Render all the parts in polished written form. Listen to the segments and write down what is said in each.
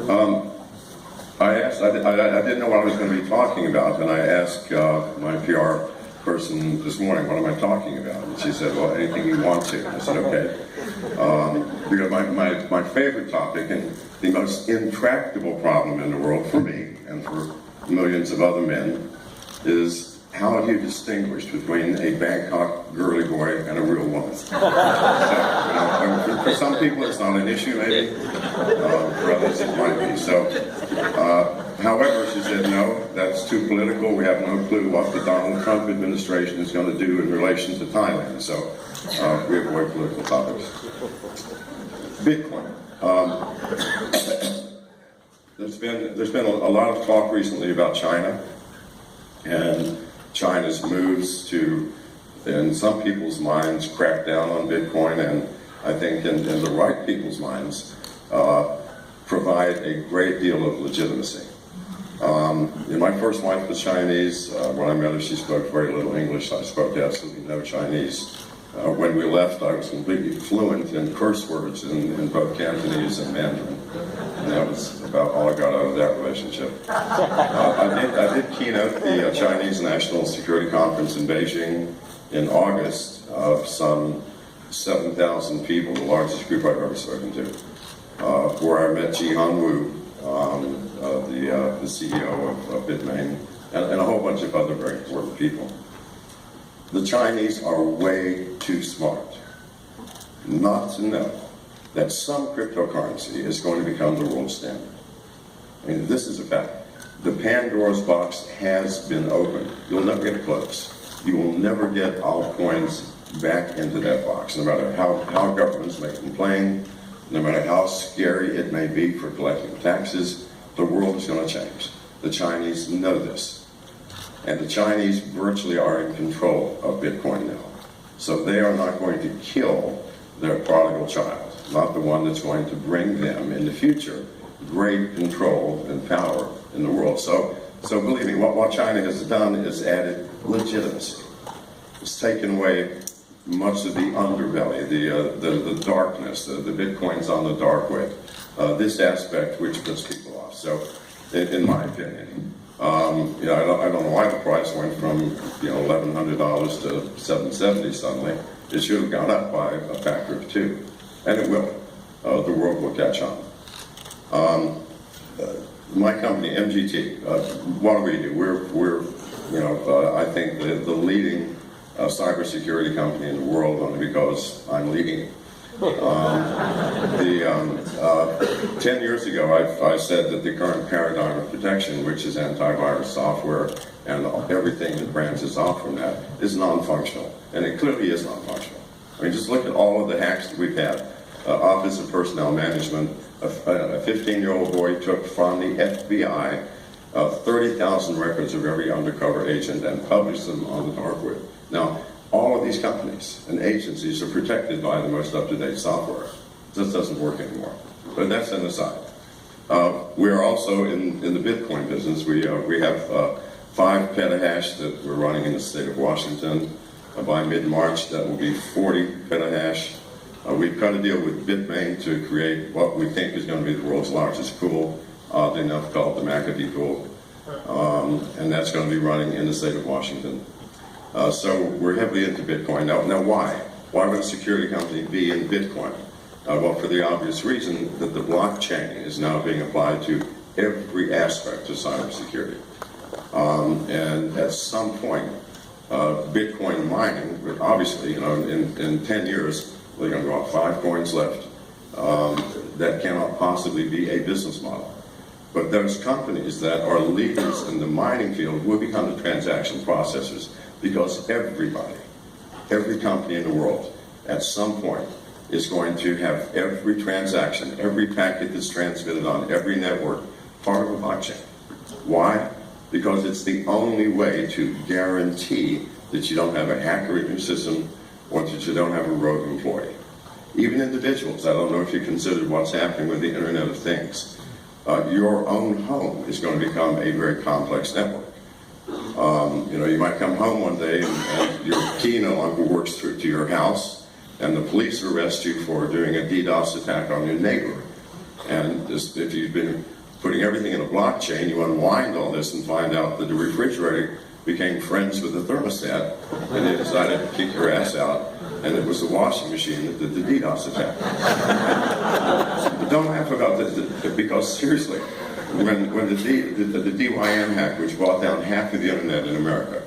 I didn't know what I was going to be talking about, and I asked my PR person this morning, what am I talking about? And she said, well, anything you want to. I said, okay. Because my favorite topic and the most intractable problem in the world for me and for millions of other men is how do you distinguish between a Bangkok girly boy and a real woman? So, for some people it's not an issue, maybe. For others it might be. So, however, she said, no, that's too political. We have no clue what the Donald Trump administration is going to do in relation to Thailand. So, we avoid political topics. Bitcoin. There's been a lot of talk recently about China and China's moves to, in some people's minds, crack down on Bitcoin, and I think in the right people's minds, provide a great deal of legitimacy. My first wife was Chinese. When I met her, she spoke very little English. I spoke absolutely no Chinese. When we left, I was completely fluent in curse words in both Cantonese and Mandarin. And that was about all I got out of that relationship. I did keynote the Chinese National Security Conference in Beijing in August of some 7,000 people, the largest group I've ever spoken to, where I met Jihan Wu, the CEO of Bitmain, and a whole bunch of other very important people. The Chinese are way too smart not to know that some cryptocurrency is going to become the world standard. I mean, this is a fact. The Pandora's box has been opened. You'll never get it closed. You will never get altcoins back into that box, no matter how governments may complain, no matter how scary it may be for collecting taxes. The world is going to change. The Chinese know this. And the Chinese virtually are in control of Bitcoin now. So they are not going to kill their prodigal child, not the one that's going to bring them in the future great control and power in the world. So believe me, what China has done is added legitimacy. It's taken away much of the underbelly, the darkness, the Bitcoins on the dark web, this aspect which puts people off. So in my opinion, I don't know why the price went from $1,100 to $770 suddenly. It should have gone up by a factor of 2, and it will. The world will catch on. My company, MGT, what do we do? We're I think the leading cybersecurity company in the world, only because I'm leading it. 10 years ago, I said that the current paradigm of protection, which is antivirus software and everything that branches off from that, is non-functional. And it clearly is non-functional. I mean, just look at all of the hacks that we've had. Office of Personnel Management, a 15-year-old boy took from the FBI 30,000 records of every undercover agent and published them on the dark web. Now, all of these companies and agencies are protected by the most up-to-date software. This doesn't work anymore. But that's an aside. We are also in the Bitcoin business. We have 5 petahash that we're running in the state of Washington. By mid-March, that will be 40 petahash. We've cut a deal with Bitmain to create what we think is going to be the world's largest pool, oddly enough called the McAfee pool. And that's going to be running in the state of Washington. So we're heavily into Bitcoin. Now why? Why would a security company be in Bitcoin? Well, for the obvious reason that the blockchain is now being applied to every aspect of cybersecurity. And at some point, Bitcoin mining, obviously, in 10 years, they're going to go up 5 coins left. That cannot possibly be a business model. But those companies that are leaders in the mining field will become the transaction processors, because every company in the world, at some point, is going to have every transaction, every packet that's transmitted on every network, part of a blockchain. Why? Because it's the only way to guarantee that you don't have a hacker in your system or that you don't have a rogue employee. Even individuals, I don't know if you considered what's happening with the Internet of Things. Your own home is going to become a very complex network. You might come home one day and your key no longer works through to your house, and the police arrest you for doing a DDoS attack on your neighbor. And if you've been putting everything in a blockchain, you unwind all this and find out that the refrigerator became friends with the thermostat, and they decided to kick your ass out, and it was the washing machine that did the DDoS attack. But don't laugh about this, because seriously, when the DYM hack, which brought down half of the internet in America,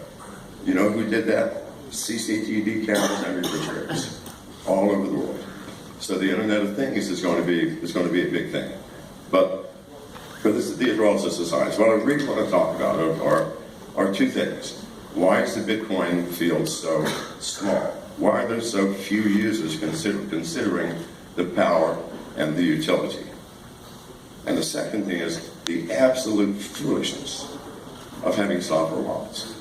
you know who did that? CCTV cameras and refrigerators all over the world. So the Internet of Things is going to be a big thing. But these are also societies. What I really want to talk about are two things. Why is the Bitcoin field so small? Why are there so few users considering the power and the utility? And the second thing is the absolute foolishness of having software wallets.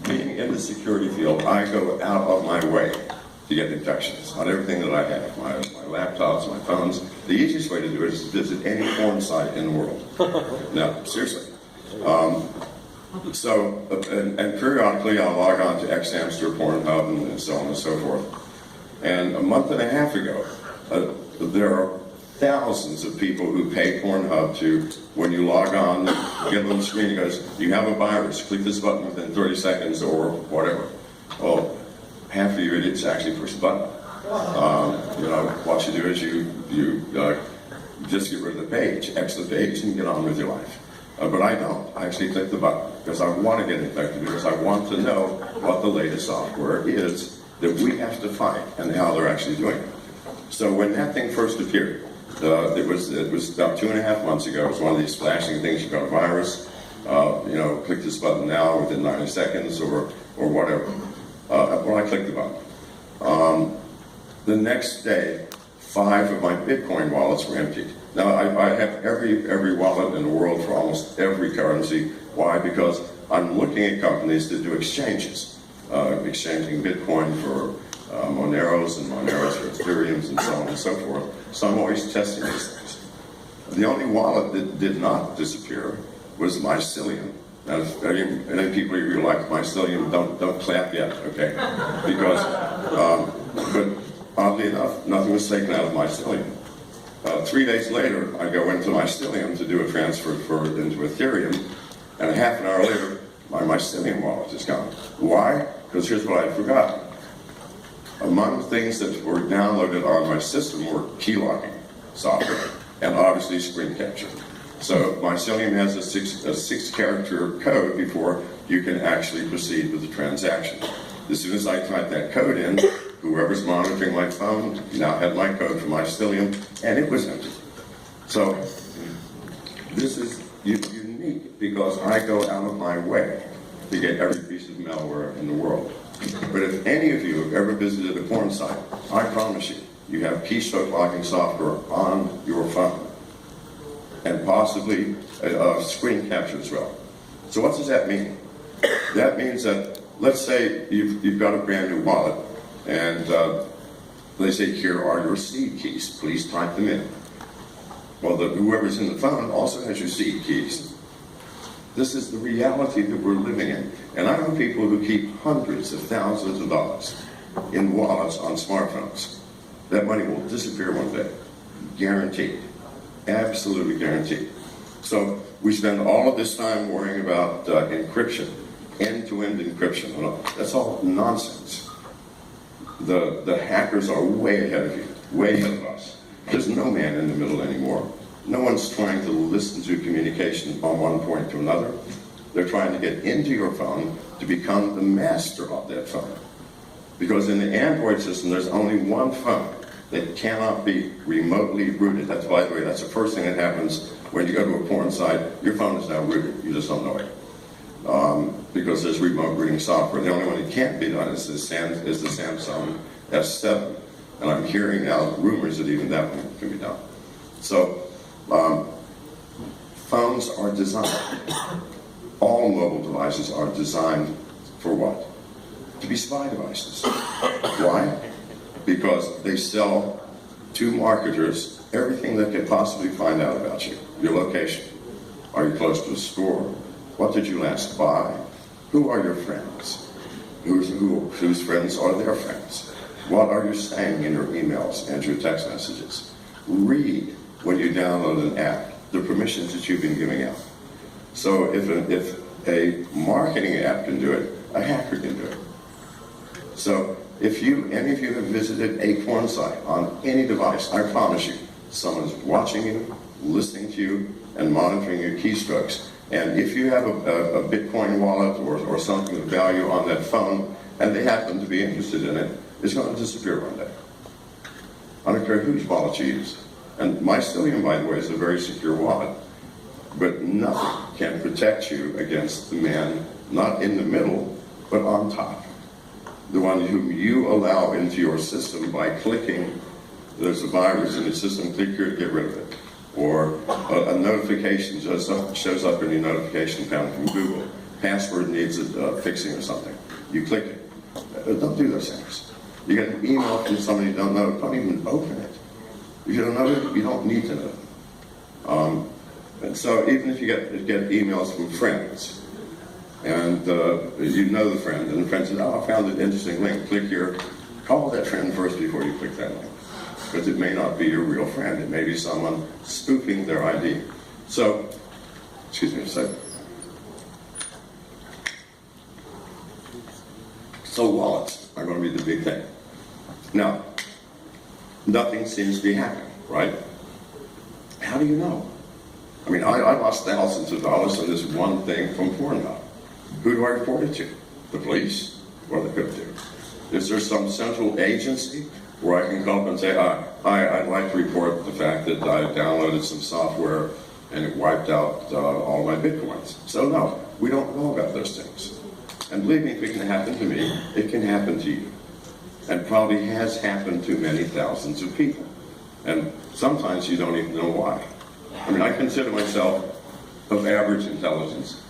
Being in the security field, I go out of my way to get infections on everything that I have, my laptops, my phones. The easiest way to do it is to visit any porn site in the world. No, seriously. And periodically I'll log on to Xhamster, Pornhub, and so on and so forth. And a month and a half ago, there are thousands of people who pay Pornhub to, when you log on, you get a little screen that goes, you have a virus, click this button within 30 seconds or whatever. Well, half of you idiots actually push the button. What you do is you just get rid of the page, exit the page, and get on with your life. But I don't. I actually click the button because I want to get infected, because I want to know what the latest software is that we have to fight and how they're actually doing it. So when that thing first appeared, it was about 2.5 months ago. It was one of these flashing things. You got a virus. Click this button now within 90 seconds or whatever. Well, I clicked the button. The next day, 5 of my Bitcoin wallets were emptied. Now, I have every wallet in the world for almost every currency. Why? Because I'm looking at companies that do exchanges, exchanging Bitcoin for Moneros and Moneros for Ethereums and so on and so forth. So I'm always testing these things. The only wallet that did not disappear was Mycelium. Now, if any people of you like Mycelium, don't clap yet, okay? Because, but oddly enough, nothing was taken out of Mycelium. 3 days later, I go into Mycelium to do a transfer into Ethereum, and a half an hour later, my Mycelium wallet is gone. Why? Because here's what I forgot. Among things that were downloaded on my system were key locking software, and obviously screen capture. So Mycelium has a six-character code before you can actually proceed with the transaction. As soon as I type that code in, whoever's monitoring my phone now had my code for Mycelium, and it was empty. So this is unique because I go out of my way to get every piece of malware in the world. But if any of you have ever visited a porn site, I promise you have keystroke locking software on your phone, and possibly screen capture as well. So what does that mean? That means that, let's say you've got a brand new wallet, and they say, here are your seed keys, please type them in. Well, whoever's in the phone also has your seed keys. This is the reality that we're living in. And I know people who keep hundreds of thousands of dollars in wallets on smartphones. That money will disappear one day. Guaranteed. Absolutely guaranteed. So we spend all of this time worrying about encryption, end-to-end encryption. That's all nonsense. The hackers are way ahead of you, way ahead of us. There's no man in the middle anymore. No one's trying to listen to communication from one point to another. They're trying to get into your phone to become the master of that phone. Because in the Android system, there's only one phone that cannot be remotely rooted. That's, by the way, that's the first thing that happens when you go to a porn site. Your phone is now rooted. You just don't know it. Because there's remote rooting software. The only one that can't be done is the Samsung S7. And I'm hearing now rumors that even that one can be done. So, phones are designed, all mobile devices are designed for what? To be spy devices. Why? Because they sell to marketers everything they could possibly find out about you. Your location. Are you close to a store? What did you last buy? Who are your friends? Whose friends are their friends? What are you saying in your emails and your text messages? Read when you download an app, the permissions that you've been giving out. So if a marketing app can do it, a hacker can do it. So if any of you have visited a porn site on any device, I promise you, someone's watching you, listening to you, and monitoring your keystrokes. And if you have a Bitcoin wallet or something of value on that phone, and they happen to be interested in it, it's going to disappear one day. I don't care whose wallet you use. And Mycelium, by the way, is a very secure wallet. But nothing can protect you against the man, not in the middle, but on top. The one whom you allow into your system by clicking, there's a virus in the system, click here to get rid of it. Or a notification shows up in your notification panel from Google. Password needs fixing or something. You click it. Don't do those things. You get an email from somebody you don't know, don't even open it. If you don't know it, you don't need to know. And so even if you get emails from friends, and you know the friend, and the friend says, oh, I found an interesting link, click here. Call that friend first before you click that link. Because it may not be your real friend. It may be someone spoofing their ID. So, excuse me a second. So wallets are going to be the big thing. Now, nothing seems to be happening, right? How do you know? I mean, I lost thousands of dollars on this one thing from Pornhub. Who do I report it to? The police or the crypto? Is there some central agency where I can call up and say, I'd like to report the fact that I downloaded some software and it wiped out all my Bitcoins? So no, we don't know about those things. And believe me, if it can happen to me, it can happen to you. And probably has happened to many thousands of people. And sometimes you don't even know why. I mean, I consider myself of average intelligence,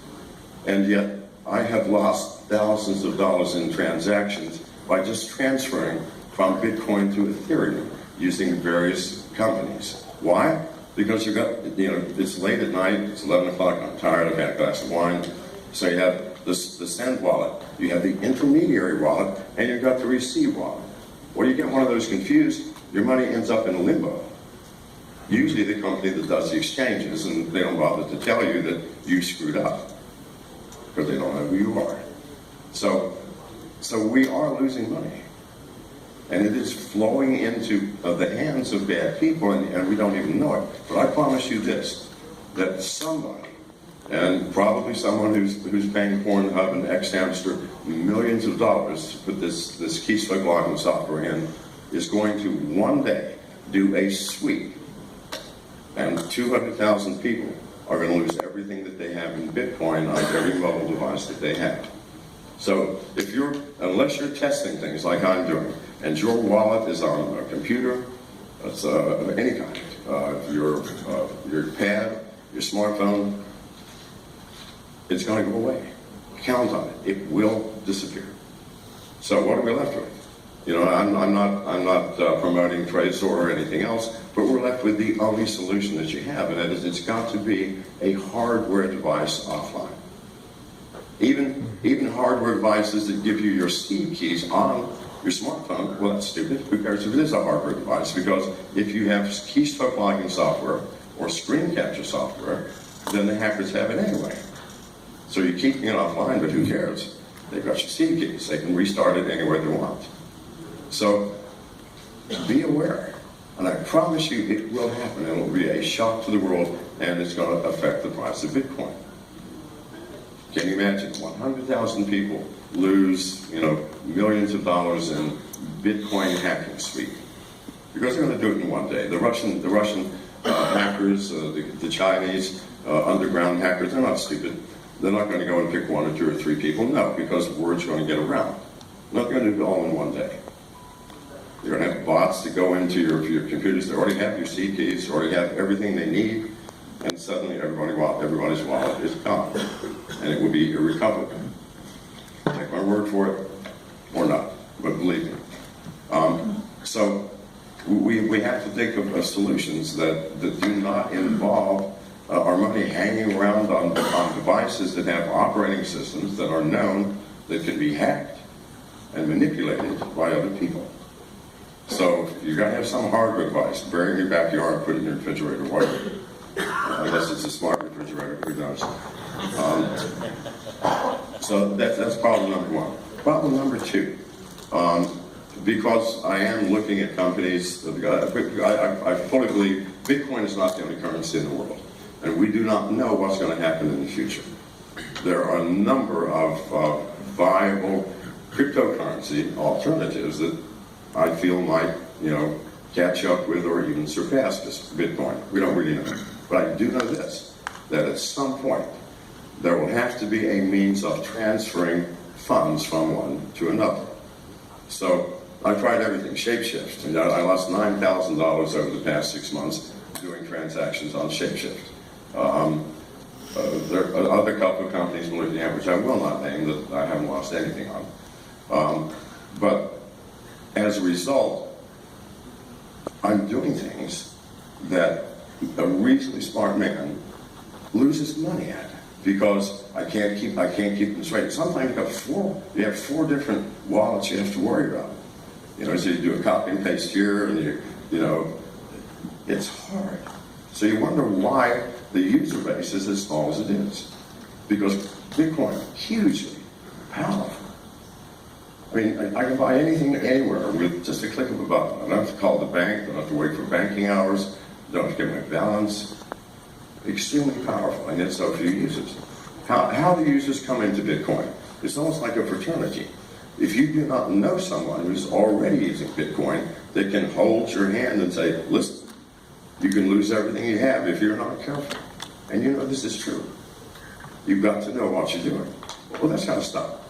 and yet I have lost thousands of dollars in transactions by just transferring from Bitcoin to Ethereum using various companies. Why? Because it's late at night, it's 11 o'clock, I'm tired, I've had a glass of wine. So you have the send wallet, you have the intermediary wallet, and you've got the receive wallet. Well, you get one of those confused, your money ends up in limbo. Usually the company that does the exchanges, and they don't bother to tell you that you screwed up, because they don't know who you are. So we are losing money. And it is flowing into the hands of bad people, and we don't even know it. But I promise you this, that somebody, and probably someone who's paying Pornhub and Xhamster millions of dollars to put this keystroke logging software in, is going to one day do a sweep, and 200,000 people are going to lose everything that they have in Bitcoin on every mobile device that they have. So unless you're testing things like I'm doing, and your wallet is on a computer, it's of any kind, your pad, your smartphone, it's going to go away. Count on it. It will disappear. So what are we left with? I'm not promoting Tracor or anything else, but we're left with the only solution that you have, and that is it's got to be a hardware device offline. Even hardware devices that give you your seed keys on your smartphone, well, that's stupid. Who cares if it is a hardware device? Because if you have keystroke logging software or screen capture software, then the hackers have it anyway. So you're keeping it offline, but who cares? They've got your seed keys. They can restart it anywhere they want. So be aware. And I promise you it will happen. It will be a shock to the world, and it's going to affect the price of Bitcoin. Can you imagine 100,000 people lose, millions of dollars in Bitcoin hacking speed? Because they're going to do it in one day. The Russian hackers, the Chinese underground hackers, they're not stupid. They're not going to go and pick one or two or three people. No, because word's going to get around. They're not going to do it all in one day. You're going to have bots that go into your computers. They already have your seed keys. They already have everything they need. And suddenly everybody's wallet is gone. And it will be irrecoverable. Take my word for it, or not. But believe me. So we have to think of solutions that do not involve our money hanging around on devices that have operating systems that are known that can be hacked and manipulated by other people. So you got to have some hardware device. Bury it in your backyard, put it in your refrigerator, whatever. Unless it's a smart refrigerator, who knows? So that's problem number one. Problem number two, because I am looking at companies, I fully believe Bitcoin is not the only currency in the world. And we do not know what's going to happen in the future. There are a number of viable cryptocurrency alternatives that I feel might, catch up with or even surpass this Bitcoin. We don't really know. But I do know this, that at some point, there will have to be a means of transferring funds from one to another. So I tried everything, Shapeshift. And I lost $9,000 over the past 6 months doing transactions on Shapeshift. There are other couple of companies I'm looking at, which I will not name, that I haven't lost anything on. But as a result, I'm doing things that a reasonably smart man loses money at because I can't keep them straight. Sometimes you have four different wallets you have to worry about. So you do a copy and paste here, and it's hard. So you wonder why the user base is as small as it is. Because Bitcoin, hugely powerful. I mean, I can buy anything anywhere with just a click of a button. I don't have to call the bank, I don't have to wait for banking hours, I don't have to get my balance. Extremely powerful, and yet so few users. How do users come into Bitcoin? It's almost like a fraternity. If you do not know someone who's already using Bitcoin, they can hold your hand and say, listen, you can lose everything you have if you're not careful. And this is true. You've got to know what you're doing. Well, that's got to stop.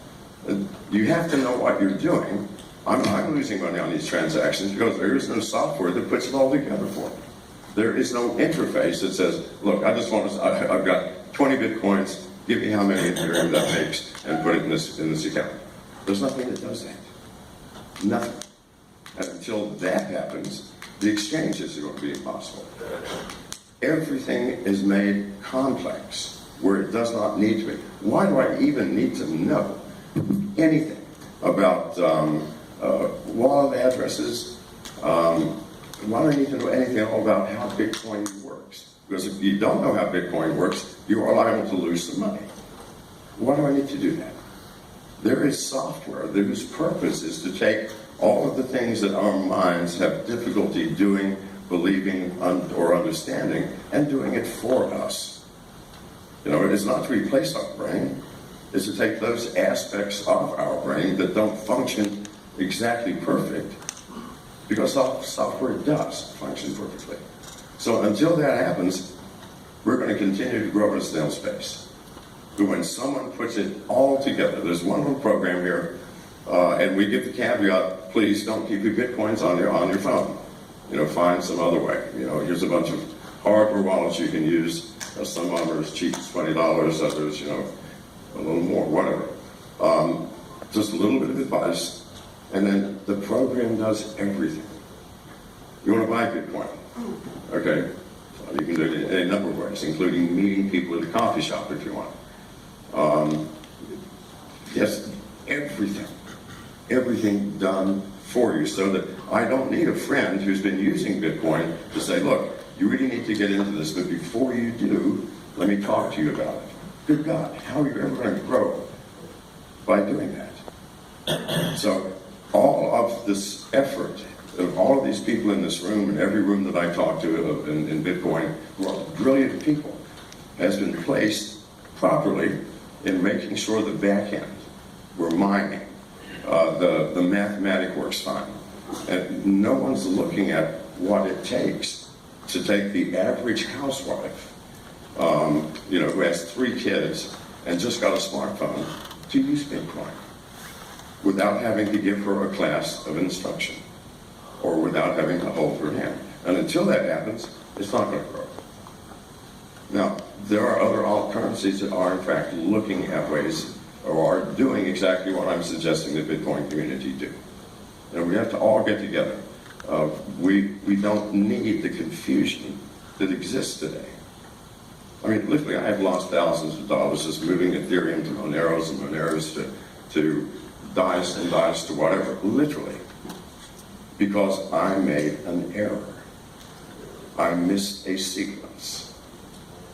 You have to know what you're doing. I'm losing money on these transactions because there is no software that puts it all together for me. There is no interface that says, look, I've got 20 Bitcoins, give me how many Ethereum that makes, and put it in this account. There's nothing that does that. Nothing. And until that happens, the exchanges are going to be impossible. Everything is made complex where it does not need to be. Why do I even need to know anything about wallet addresses? Why do I need to know anything at all about how Bitcoin works? Because if you don't know how Bitcoin works, you are liable to lose some money. Why do I need to do that? There is software whose purpose is to take all of the things that our minds have difficulty doing, believing, or understanding, and doing it for us. It is not to replace our brain. It's to take those aspects of our brain that don't function exactly perfect, because software does function perfectly. So until that happens, we're going to continue to grow at a snail pace. But when someone puts it all together, there's one little program here, and we give the caveat, please don't keep your Bitcoins on your phone. Find some other way. Here's a bunch of hardware wallets you can use. Some of them are as cheap as $20, others, a little more, whatever. Just a little bit of advice, and then the program does everything. You want to buy Bitcoin, okay? So you can do it in a number of ways, including meeting people at a coffee shop if you want. Yes, everything done for you, so that I don't need a friend who's been using Bitcoin to say, look, you really need to get into this, but before you do, let me talk to you about it. Good God, how are you ever going to grow by doing that? So all of this effort of all of these people in this room and every room that I talk to in Bitcoin, who are brilliant people, has been placed properly in making sure the back end, we're mining, the mathematic works fine. And no one's looking at what it takes to take the average housewife, who has 3 kids and just got a smartphone, to use Bitcoin without having to give her a class of instruction or without having to hold her hand. And until that happens, it's not going to grow. Now, there are other alt currencies that are in fact looking at ways or are doing exactly what I'm suggesting the Bitcoin community do. And we have to all get together. We don't need the confusion that exists today. I mean, literally, I have lost thousands of dollars just moving Ethereum to Moneros and Moneros to Dice and Dice to whatever, literally. because I made an error. I missed a sequence.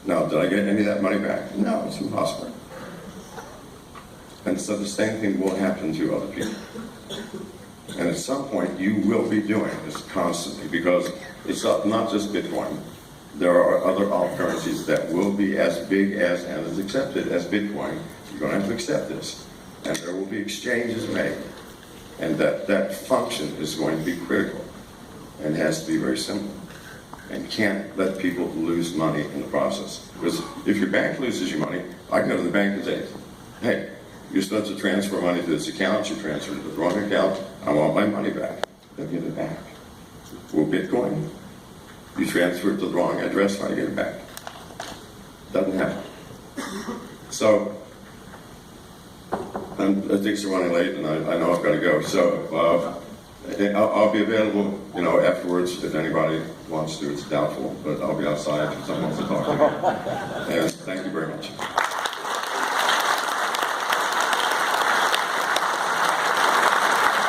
Now, did I get any of that money back? No, it's impossible. And so the same thing will happen to other people. And at some point, you will be doing this constantly, because it's not just Bitcoin. There are other alternatives that will be as big as and as accepted as Bitcoin. You're going to have to accept this. And there will be exchanges made. And that function is going to be critical and has to be very simple. And can't let people lose money in the process. Because if your bank loses your money, I can go to the bank and say, hey, you're supposed to transfer money to this account, you transferred it to the wrong account, I want my money back. They'll give it back. Well, Bitcoin, you transfer it to the wrong address, I get it back. Doesn't happen. So, things are running late, and I know I've got to go. So, I'll be available, afterwards if anybody wants to. It's doubtful, but I'll be outside if someone wants to talk to me. And thank you very much.